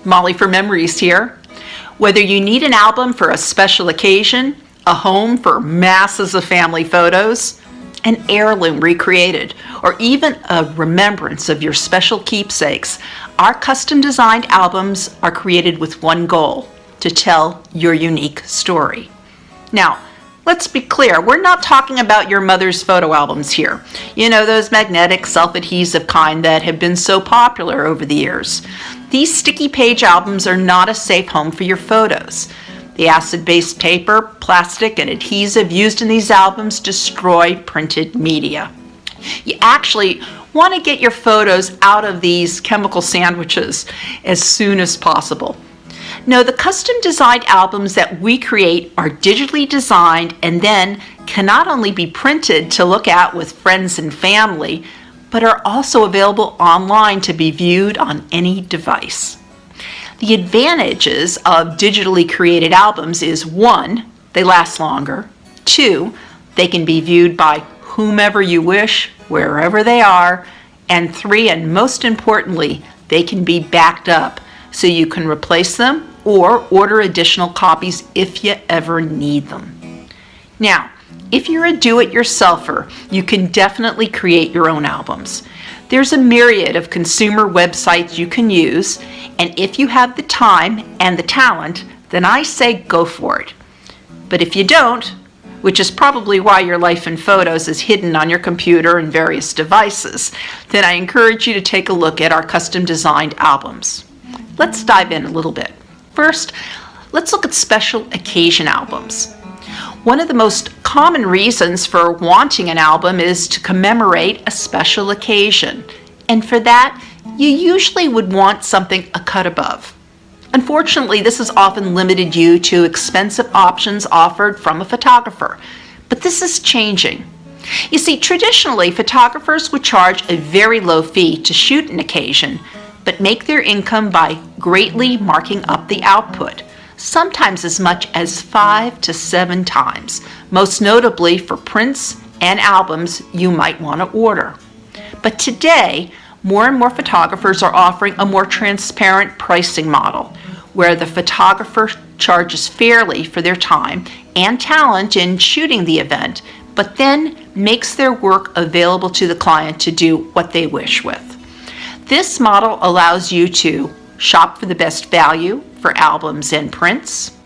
Molly for Memories here. Whether you need an album for a special occasion, a home for masses of family photos, an heirloom recreated, or even a remembrance of your special keepsakes, our custom designed albums are created with one goal: to tell your unique story. Now, let's be clear, we're not talking about your mother's photo albums here. You know, those magnetic, self-adhesive kind that have been so popular over the years. These sticky page albums are not a safe home for your photos. The acid-based paper, plastic, and adhesive used in these albums destroy printed media. You actually want to get your photos out of these chemical sandwiches as soon as possible. No, the custom designed albums that we create are digitally designed and then can not only be printed to look at with friends and family, but are also available online to be viewed on any device. The advantages of digitally created albums is 1, they last longer, 2, they can be viewed by whomever you wish, wherever they are, and 3, and most importantly, they can be backed up so you can replace them or order additional copies if you ever need them. Now, if you're a do-it-yourselfer, you can definitely create your own albums. There's a myriad of consumer websites you can use, and if you have the time and the talent, then I say go for it. But if you don't, which is probably why your life in photos is hidden on your computer and various devices, then I encourage you to take a look at our custom designed albums. Let's dive in a little bit. First, let's look at special occasion albums. One of the most common reasons for wanting an album is to commemorate a special occasion, and for that, you usually would want something a cut above. Unfortunately, this has often limited you to expensive options offered from a photographer, but this is changing. You see, traditionally, photographers would charge a very low fee to shoot an occasion, but make their income by greatly marking up the output, sometimes as much as 5 to 7 times, most notably for prints and albums you might want to order. But today, more and more photographers are offering a more transparent pricing model, where the photographer charges fairly for their time and talent in shooting the event, but then makes their work available to the client to do what they wish with. This model allows you to shop for the best value for albums and prints,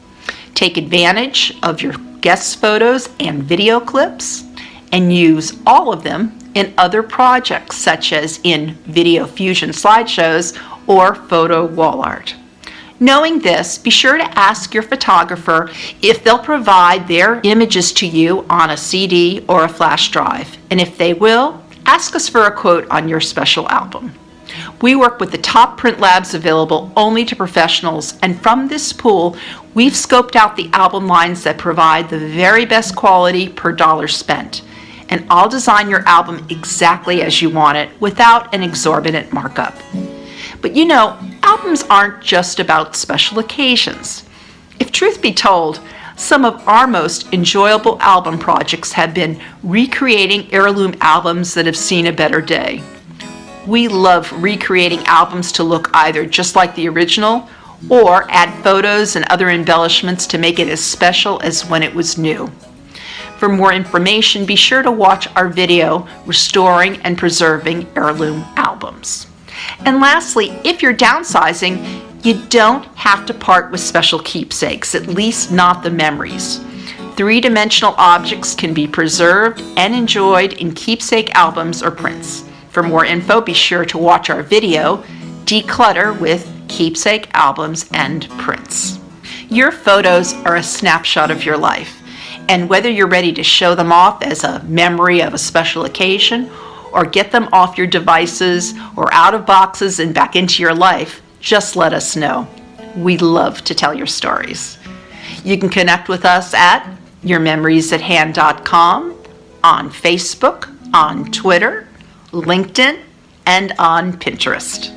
take advantage of your guest photos and video clips, and use all of them in other projects such as in video fusion slideshows or photo wall art. Knowing this, be sure to ask your photographer if they'll provide their images to you on a CD or a flash drive, and if they will, ask us for a quote on your special album. We work with the top print labs available only to professionals, and from this pool, we've scoped out the album lines that provide the very best quality per dollar spent. And I'll design your album exactly as you want it without an exorbitant markup. But you know, albums aren't just about special occasions. If truth be told, some of our most enjoyable album projects have been recreating heirloom albums that have seen a better day. We love recreating albums to look either just like the original or add photos and other embellishments to make it as special as when it was new. For more information, be sure to watch our video, Restoring and Preserving Heirloom Albums. And lastly, if you're downsizing, you don't have to part with special keepsakes, at least not the memories. 3-dimensional objects can be preserved and enjoyed in keepsake albums or prints. For more info, be sure to watch our video, Declutter with Keepsake Albums and Prints. Your photos are a snapshot of your life, and whether you're ready to show them off as a memory of a special occasion, or get them off your devices or out of boxes and back into your life, just let us know. We love to tell your stories. You can connect with us at yourmemoriesathand.com, on Facebook, on Twitter, LinkedIn, and on Pinterest.